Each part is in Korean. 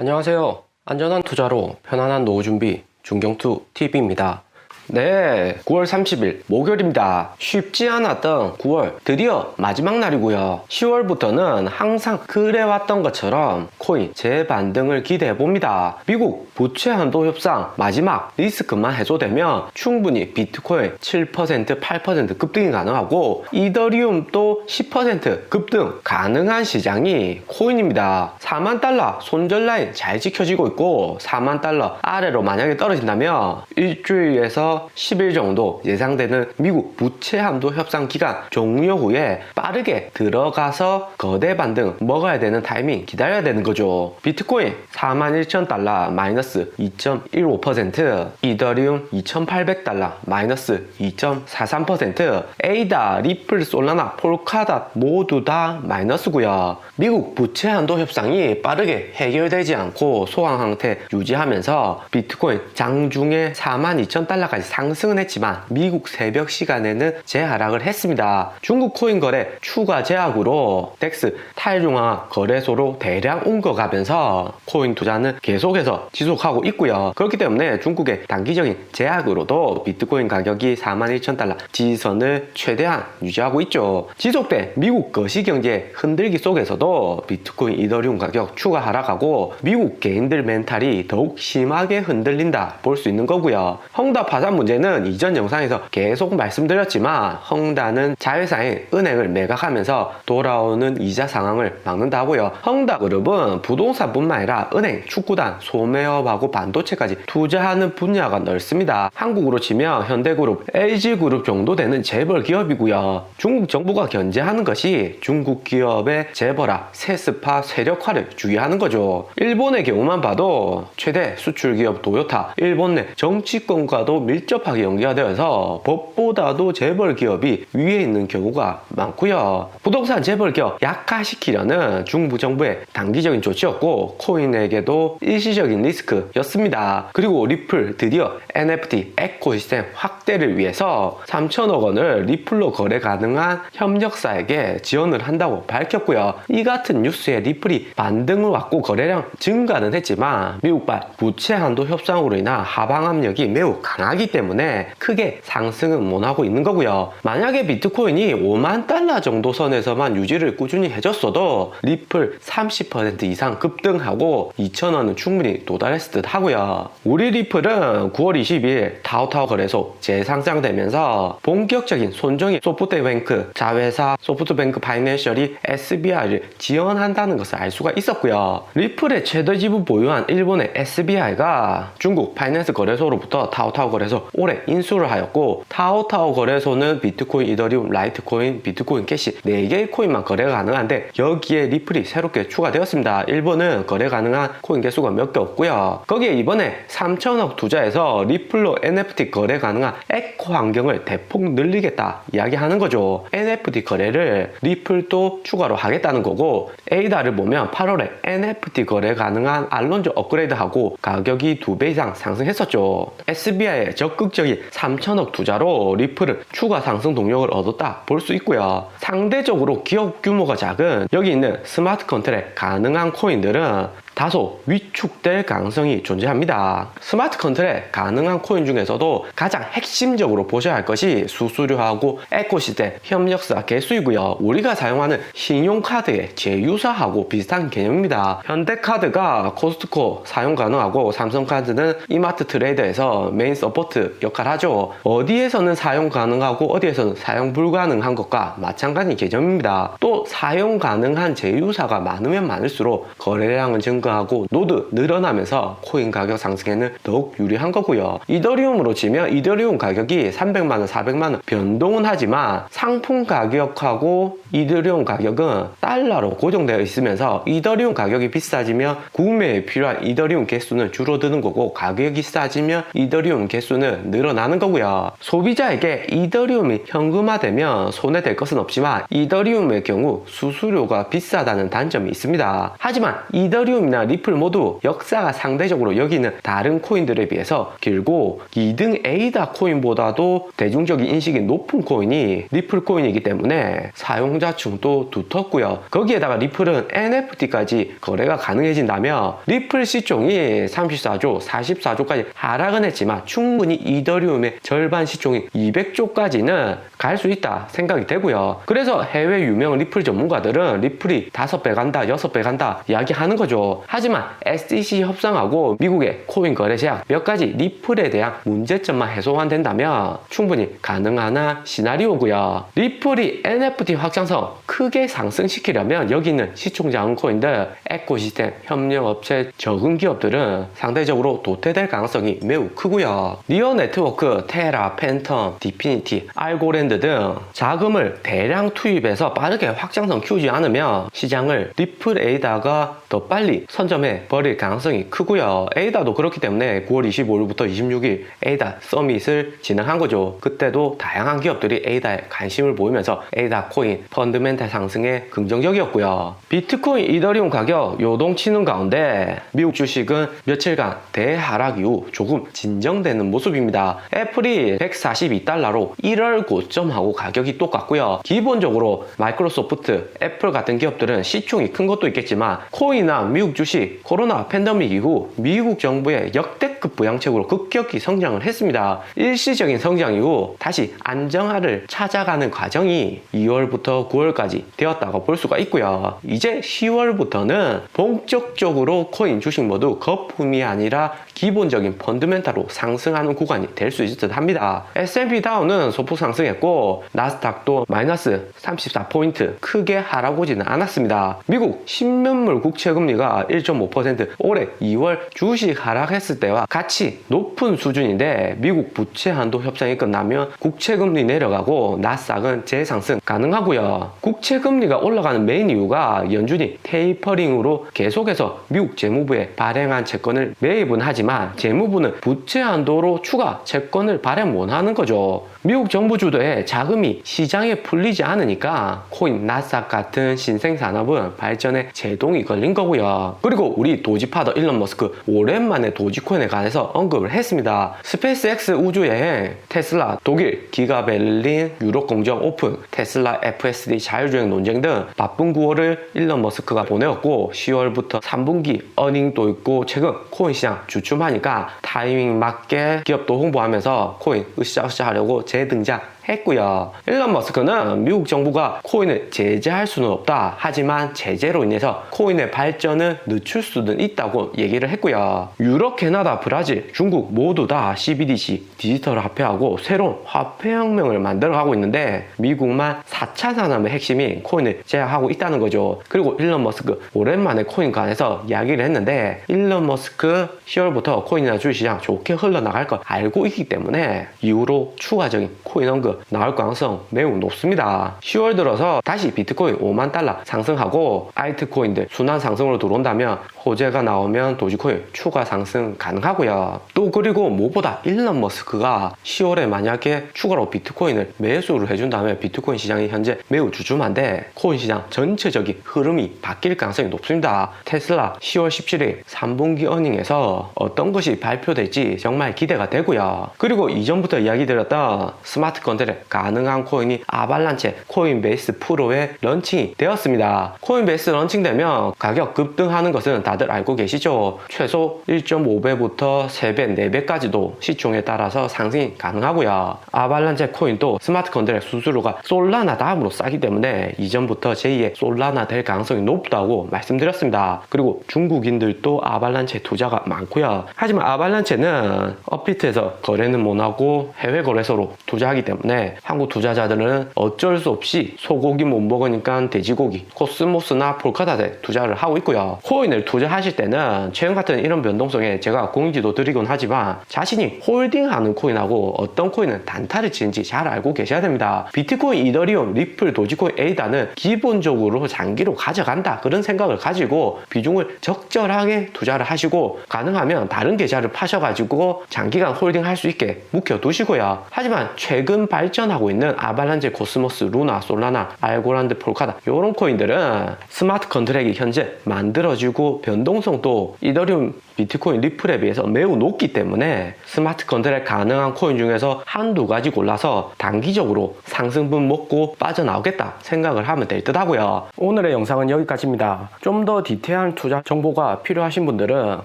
안녕하세요. 안전한 투자로 편안한 노후 준비 중경투 TV입니다. 네, 9월 30일 목요일입니다. 쉽지 않았던 9월 드디어 마지막 날이고요. 10월부터는 항상 그래왔던 것처럼 코인 재반등을 기대해봅니다. 미국 부채 한도 협상 마지막 리스크만 해소되면 충분히 비트코인 7%, 8% 급등이 가능하고 이더리움도 10% 급등 가능한 시장이 코인입니다. 4만 달러 손절 라인 잘 지켜지고 있고 4만 달러 아래로 만약에 떨어진다면 일주일에서 10일 정도 예상되는 미국 부채 한도 협상 기간 종료 후에 빠르게 들어가서 거대 반등 먹어야 되는 타이밍 기다려야 되는 거죠. 비트코인 41,000달러 마이너스 2.15%, 이더리움 2,800달러 마이너스 2.43%, 에이다, 리플, 솔라나, 폴카닷 모두 다 마이너스고요. 미국 부채 한도 협상이 빠르게 해결되지 않고 소강 상태 유지하면서 비트코인 장중에 42,000달러까지 상승은 했지만 미국 새벽 시간에는 재하락을 했습니다. 중국 코인 거래 추가 제약으로 덱스 탈중앙화 거래소로 대량 옮겨가면서 코인 투자는 계속해서 지속하고 있고요. 그렇기 때문에 중국의 단기적인 제약으로도 비트코인 가격이 41,000달러 지지선을 최대한 유지하고 있죠. 지속된 미국 거시경제 흔들기 속에서도 비트코인, 이더리움 가격 추가 하락하고 미국 개인들 멘탈이 더욱 심하게 흔들린다 볼 수 있는 거고요. 헝다 파산 문제는 이전 영상에서 계속 말씀드렸지만 헝다는 자회사인 은행을 매각하면서 돌아오는 이자 상황을 막는다고요. 헝다그룹은 부동산뿐만 아니라 은행, 축구단, 소매업하고 반도체까지 투자하는 분야가 넓습니다. 한국으로 치면 현대그룹, LG그룹 정도 되는 재벌 기업이고요. 중국 정부가 견제하는 것이 중국 기업의 재벌화, 세습화, 세력화를 주의하는 거죠. 일본의 경우만 봐도 최대 수출 기업 도요타, 일본 내 정치권과도 밀접하게 연계가 되어서 법보다도 재벌 기업이 위에 있는 경우가 많고요. 부동산 재벌 기업 약화시키려는 중부 정부의 단기적인 조치였고 코인에게도 일시적인 리스크였습니다. 그리고 리플 드디어 NFT 에코시스템 확대를 위해서 3천억 원을 리플로 거래 가능한 협력사에게 지원을 한다고 밝혔고요. 이 같은 뉴스에 리플이 반등을 왔고 거래량 증가는 했지만 미국발 부채 한도 협상으로 인한 하방 압력이 매우 강하기 때문에 크게 상승은 못하고 있는 거고요. 만약에 비트코인이 5만 달러 정도 선에서만 유지를 꾸준히 해줬어도 리플 30% 이상 급등하고 2,000원은 충분히 도달했을 듯 하고요. 우리 리플은 9월 22일 타오타오 거래소 재상장되면서 본격적인 손정희 소프트뱅크 자회사 소프트뱅크 파이낸셜이 SBI를 지원한다는 것을 알 수가 있었고요. 리플의 최대 지분 보유한 일본의 SBI가 중국 파이낸스 거래소로부터 타오타오 거래소 올해 인수를 하였고 타오타오 거래소는 비트코인, 이더리움, 라이트코인, 비트코인, 캐시 4개의 코인만 거래가 가능한데 여기에 리플이 새롭게 추가되었습니다. 일본은 거래 가능한 코인 개수가 몇 개 없고요. 거기에 이번에 3천억 투자해서 리플로 NFT 거래 가능한 에코 환경을 대폭 늘리겠다 이야기하는 거죠. NFT 거래를 리플도 추가로 하겠다는 거고 에이다를 보면 8월에 NFT 거래 가능한 알론조 업그레이드하고 가격이 2배 이상 상승했었죠. SBI의 적극적인 3천억 투자로 리플은 추가 상승 동력을 얻었다 볼 수 있고요. 상대적으로 기업 규모가 작은 여기 있는 스마트 컨트랙 가능한 코인들은 다소 위축될 가능성이 존재합니다. 스마트 컨트랙 가능한 코인 중에서도 가장 핵심적으로 보셔야 할 것이 수수료하고 에코시스템 협력사 개수이고요. 우리가 사용하는 신용카드의 제휴사하고 비슷한 개념입니다. 현대카드가 코스트코 사용 가능하고 삼성카드는 이마트 트레이더에서 메인 서포트 역할을 하죠. 어디에서는 사용 가능하고 어디에서는 사용 불가능한 것과 마찬가지 개념입니다. 또 사용 가능한 제휴사가 많으면 많을수록 거래량은 증가하고 노드 늘어나면서 코인 가격 상승에는 더욱 유리한 거고요. 이더리움으로 치면 이더리움 가격이 300만원, 400만원 변동은 하지만 상품 가격하고 이더리움 가격은 달러로 고정되어 있으면서 이더리움 가격이 비싸지면 구매에 필요한 이더리움 개수는 줄어드는 거고 가격이 싸지면 이더리움 개수는 늘어나는 거고요. 소비자에게 이더리움이 현금화되면 손해될 것은 없지만 이더리움의 경우 수수료가 비싸다는 단점이 있습니다. 하지만 이더리움이나 코인이나 리플 모두 역사가 상대적으로 여기는 다른 코인들에 비해서 길고 2등 에이다 코인보다도 대중적인 인식이 높은 코인이 리플 코인이기 때문에 사용자층도 두텁고요. 거기에다가 리플은 NFT까지 거래가 가능해진다면 리플 시총이 34조, 44조까지 하락은 했지만 충분히 이더리움의 절반 시총인 200조까지는 갈 수 있다 생각이 되고요. 그래서 해외 유명 리플 전문가들은 리플이 5배 간다, 6배 간다 이야기하는 거죠. 하지만 SEC 협상하고 미국의 코인 거래 제약 몇 가지 리플에 대한 문제점만 해소만 된다면 충분히 가능한 시나리오고요. 리플이 NFT 확장성 크게 상승시키려면 여기 있는 시총 작은 코인들, 에코시스템, 협력업체, 적은 기업들은 상대적으로 도태될 가능성이 매우 크고요. 리어 네트워크, 테라, 팬텀, 디피니티, 알고랜드 등 자금을 대량 투입해서 빠르게 확장성 키우지 않으면 시장을 리플 에이다가 더 빨리 선점해 버릴 가능성이 크고요. 에이다도 그렇기 때문에 9월 25일부터 26일 에이다 서밋을 진행한 거죠. 그때도 다양한 기업들이 에이다에 관심을 보이면서 에이다 코인 펀드멘탈 상승에 긍정적이었고요. 비트코인, 이더리움 가격 요동치는 가운데 미국 주식은 며칠간 대하락 이후 조금 진정되는 모습입니다. 애플이 142달러로 1월 고점하고 가격이 똑같고요. 기본적으로 마이크로소프트, 애플 같은 기업들은 시총이 큰 것도 있겠지만 코인이나 미국 주식 코로나 팬데믹 이후 미국 정부의 역대급 부양책으로 급격히 성장을 했습니다. 일시적인 성장 이후 다시 안정화를 찾아가는 과정이 2월부터 9월까지 되었다고 볼 수가 있고요. 이제 10월부터는 본격적으로 코인 주식 모두 거품이 아니라 기본적인 펀드멘탈로 상승하는 구간이 될 수 있을 듯 합니다. S&P 다우는 소폭 상승했고 나스닥도 마이너스 34포인트 크게 하락오지는 않았습니다. 미국 10년물 국채금리가 1.5% 올해 2월 주식 하락했을 때와 같이 높은 수준인데 미국 부채 한도 협상이 끝나면 국채금리 내려가고 나스닥은 재상승 가능하고요. 국채금리가 올라가는 메인 이유가 연준이 테이퍼링으로 계속해서 미국 재무부에 발행한 채권을 매입은 하지만 재무부는 부채 한도로 추가 채권을 발행 못하는 거죠. 미국 정부 주도의 자금이 시장에 풀리지 않으니까 코인, 나스닥 같은 신생 산업은 발전에 제동이 걸린 거고요. 그리고 우리 도지파더 일론 머스크 오랜만에 도지코인에 관해서 언급을 했습니다. 스페이스X 우주여행, 테슬라, 독일, 기가 베를린, 유럽 공정 오픈, 테슬라 FSD 자율주행 논쟁 등 바쁜 9월을 일론 머스크가 보내었고 10월부터 3분기 어닝도 있고 최근 코인 시장 주춤하니까 타이밍 맞게 기업도 홍보하면서 코인 으쌰으쌰 하려고 재등장 했고요. 일론 머스크는 미국 정부가 코인을 제재할 수는 없다. 하지만 제재로 인해서 코인의 발전을 늦출 수는 있다고 얘기를 했고요. 유럽, 캐나다, 브라질, 중국 모두 다 CBDC 디지털 화폐하고 새로운 화폐혁명을 만들어가고 있는데 미국만 4차 산업의 핵심인 코인을 제약하고 있다는 거죠. 그리고 일론 머스크 오랜만에 코인 관해서 이야기를 했는데 일론 머스크 10월부터 코인이나 주식시장 좋게 흘러나갈 걸 알고 있기 때문에 이후로 추가적인 코인 언급 나올 가능성 매우 높습니다. 10월 들어서 다시 비트코인 5만 달러 상승하고 알트코인들 순환 상승으로 들어온다면 호재가 나오면 도지코인 추가 상승 가능하고요. 또 그리고 무엇보다 일론 머스크가 10월에 만약에 추가로 비트코인을 매수를 해준다면 비트코인 시장이 현재 매우 주춤한데 코인 시장 전체적인 흐름이 바뀔 가능성이 높습니다. 테슬라 10월 17일 3분기 어닝에서 어떤 것이 발표될지 정말 기대가 되고요. 그리고 이전부터 이야기 드렸던 스마트 컨트롤 가능한 코인이 아발란체 코인베이스 프로에 런칭이 되었습니다. 코인베이스 런칭되면 가격 급등하는 것은 다들 알고 계시죠? 최소 1.5배부터 3배, 4배까지도 시총에 따라서 상승이 가능하고요. 아발란체 코인도 스마트 컨트랙 수수료가 솔라나 다음으로 싸기 때문에 이전부터 제2의 솔라나 될 가능성이 높다고 말씀드렸습니다. 그리고 중국인들도 아발란체 투자가 많고요. 하지만 아발란체는 업비트에서 거래는 못하고 해외 거래소로 투자하기 때문에 한국 투자자들은 어쩔 수 없이 소고기 못 먹으니까 돼지고기, 코스모스나 폴카닷에 투자를 하고 있고요. 코인을 투자하실 때는 최근 같은 이런 변동성에 제가 공지도 드리곤 하지만 자신이 홀딩하는 코인하고 어떤 코인은 단타를 치는지 잘 알고 계셔야 됩니다. 비트코인, 이더리움, 리플, 도지코인, 에이다는 기본적으로 장기로 가져간다 그런 생각을 가지고 비중을 적절하게 투자를 하시고 가능하면 다른 계좌를 파셔가지고 장기간 홀딩할 수 있게 묵혀두시고요. 하지만 최근 발전하고 있는 아발란체, 코스모스, 루나, 솔라나, 알고란드, 폴카다 이런 코인들은 스마트 컨트랙이 현재 만들어지고 변동성도 이더리움, 비트코인, 리플에 비해서 매우 높기 때문에 스마트 컨트랙 가능한 코인 중에서 한두 가지 골라서 단기적으로 상승분 먹고 빠져나오겠다 생각을 하면 될 듯 하고요. 오늘의 영상은 여기까지입니다. 좀 더 디테일한 투자 정보가 필요하신 분들은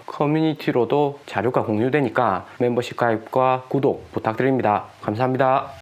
커뮤니티로도 자료가 공유되니까 멤버십 가입과 구독 부탁드립니다. 감사합니다.